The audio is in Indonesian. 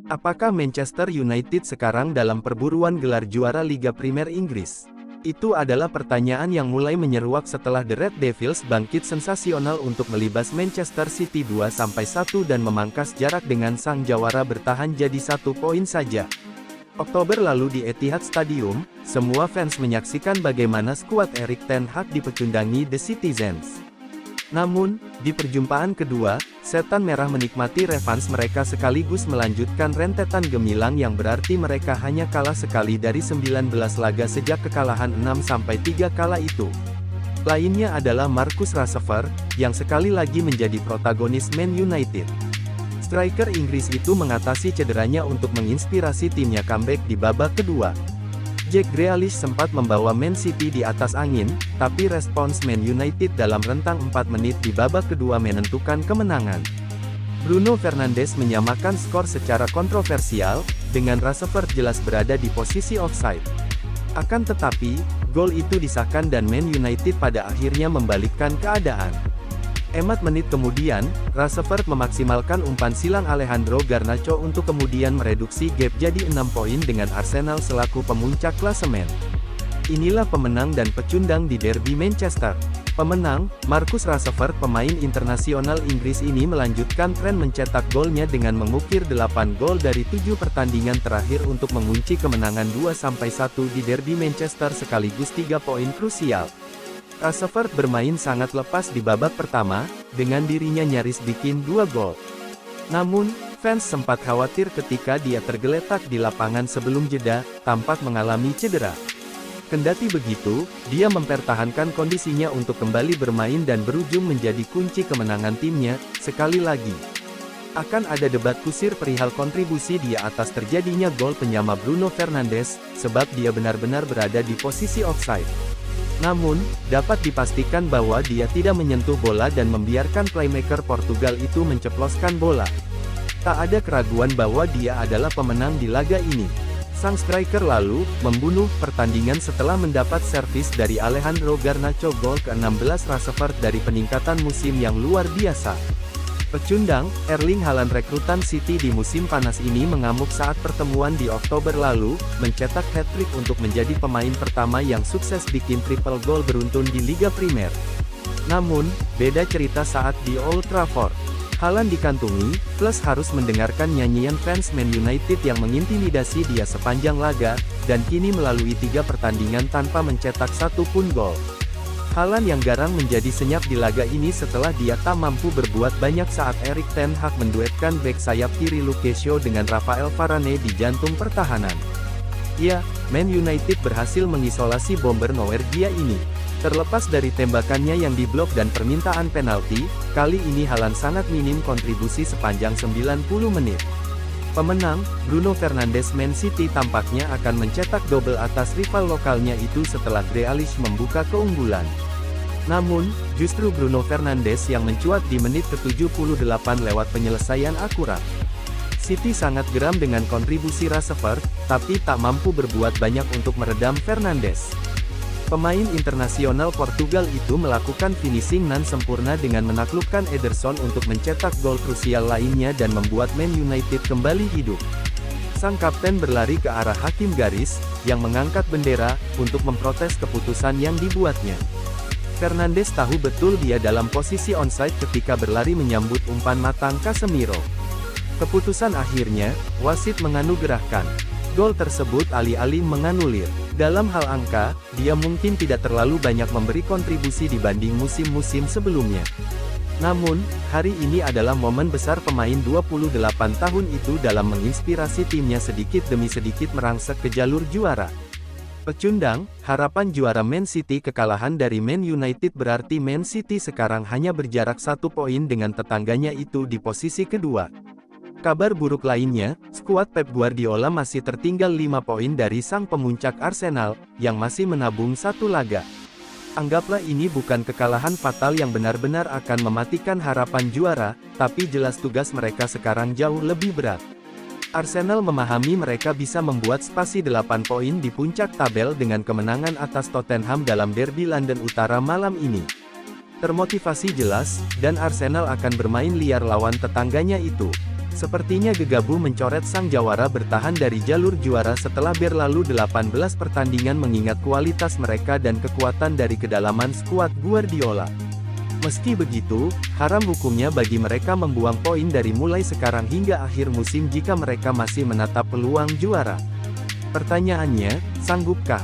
Apakah Manchester United sekarang dalam perburuan gelar juara Liga Premier Inggris? Itu adalah pertanyaan yang mulai menyeruak setelah The Red Devils bangkit sensasional untuk melibas Manchester City 2-1 dan memangkas jarak dengan sang jawara bertahan jadi 1 poin saja. Oktober lalu di Etihad Stadium, semua fans menyaksikan bagaimana skuad Erik ten Hag dipecundangi The Citizens. Namun, di perjumpaan kedua, Setan Merah menikmati revans mereka sekaligus melanjutkan rentetan gemilang yang berarti mereka hanya kalah sekali dari 19 laga sejak kekalahan 6-3 kala itu. Lainnya adalah Marcus Rashford, yang sekali lagi menjadi protagonis Man United. Striker Inggris itu mengatasi cederanya untuk menginspirasi timnya comeback di babak kedua. Jack Grealish sempat membawa Man City di atas angin, tapi respons Man United dalam rentang 4 menit di babak kedua menentukan kemenangan. Bruno Fernandes menyamakan skor secara kontroversial, dengan Rashford jelas berada di posisi offside. Akan tetapi, gol itu disahkan dan Man United pada akhirnya membalikkan keadaan. 4 menit kemudian, Rashford memaksimalkan umpan silang Alejandro Garnacho untuk kemudian mereduksi gap jadi 6 poin dengan Arsenal selaku pemuncak klasemen. Inilah pemenang dan pecundang di derby Manchester. Pemenang, Marcus Rashford, pemain internasional Inggris ini melanjutkan tren mencetak golnya dengan mengukir 8 gol dari 7 pertandingan terakhir untuk mengunci kemenangan 2-1 di derby Manchester sekaligus 3 poin krusial. Rashford bermain sangat lepas di babak pertama, dengan dirinya nyaris bikin 2 gol. Namun, fans sempat khawatir ketika dia tergeletak di lapangan sebelum jeda, tampak mengalami cedera. Kendati begitu, dia mempertahankan kondisinya untuk kembali bermain dan berujung menjadi kunci kemenangan timnya. Sekali lagi, akan ada debat kusir perihal kontribusi dia atas terjadinya gol penyama Bruno Fernandes, sebab dia benar-benar berada di posisi offside. Namun, dapat dipastikan bahwa dia tidak menyentuh bola dan membiarkan playmaker Portugal itu menceploskan bola. Tak ada keraguan bahwa dia adalah pemenang di laga ini. Sang striker lalu membunuh pertandingan setelah mendapat servis dari Alejandro Garnacho. Gol ke-16 Rashford dari peningkatan musim yang luar biasa. Pecundang, Erling Haaland rekrutan City di musim panas ini mengamuk saat pertemuan di Oktober lalu, mencetak hat-trick untuk menjadi pemain pertama yang sukses bikin triple gol beruntun di Liga Primer. Namun, beda cerita saat di Old Trafford. Haaland dikantungi, plus harus mendengarkan nyanyian fans Man United yang mengintimidasi dia sepanjang laga, dan kini melalui 3 pertandingan tanpa mencetak 1 pun gol. Haaland yang garang menjadi senyap di laga ini setelah dia tak mampu berbuat banyak saat Erik ten Hag menduetkan bek sayap kiri Luke Shaw dengan Rafael Varane di jantung pertahanan. Ya, Man United berhasil mengisolasi bomber Norwegia ini. Terlepas dari tembakannya yang diblok dan permintaan penalti, kali ini Haaland sangat minim kontribusi sepanjang 90 menit. Pemenang, Bruno Fernandes. Man City tampaknya akan mencetak double atas rival lokalnya itu setelah Grealish membuka keunggulan. Namun, justru Bruno Fernandes yang mencuat di menit ke-78 lewat penyelesaian akurat. City sangat geram dengan kontribusi Rashford, tapi tak mampu berbuat banyak untuk meredam Fernandes. Pemain internasional Portugal itu melakukan finishing nan sempurna dengan menaklukkan Ederson untuk mencetak gol krusial lainnya dan membuat Man United kembali hidup. Sang kapten berlari ke arah hakim garis, yang mengangkat bendera, untuk memprotes keputusan yang dibuatnya. Fernandes tahu betul dia dalam posisi onside ketika berlari menyambut umpan matang Casemiro. Keputusan akhirnya, wasit menganugerahkan gol tersebut alih-alih menganulir. Dalam hal angka, dia mungkin tidak terlalu banyak memberi kontribusi dibanding musim-musim sebelumnya. Namun, hari ini adalah momen besar pemain 28 tahun itu dalam menginspirasi timnya sedikit demi sedikit merangsek ke jalur juara. Pecundang, harapan juara Man City. Kekalahan dari Man United berarti Man City sekarang hanya berjarak 1 poin dengan tetangganya itu di posisi kedua. Kabar buruk lainnya, skuad Pep Guardiola masih tertinggal 5 poin dari sang pemuncak Arsenal, yang masih menabung 1 laga. Anggaplah ini bukan kekalahan fatal yang benar-benar akan mematikan harapan juara, tapi jelas tugas mereka sekarang jauh lebih berat. Arsenal memahami mereka bisa membuat spasi 8 poin di puncak tabel dengan kemenangan atas Tottenham dalam derby London Utara malam ini. Termotivasi jelas, dan Arsenal akan bermain liar lawan tetangganya itu. Sepertinya Gegabus mencoret sang jawara bertahan dari jalur juara setelah berlalu 18 pertandingan mengingat kualitas mereka dan kekuatan dari kedalaman skuad Guardiola. Meski begitu, haram hukumnya bagi mereka membuang poin dari mulai sekarang hingga akhir musim jika mereka masih menatap peluang juara. Pertanyaannya, sanggupkah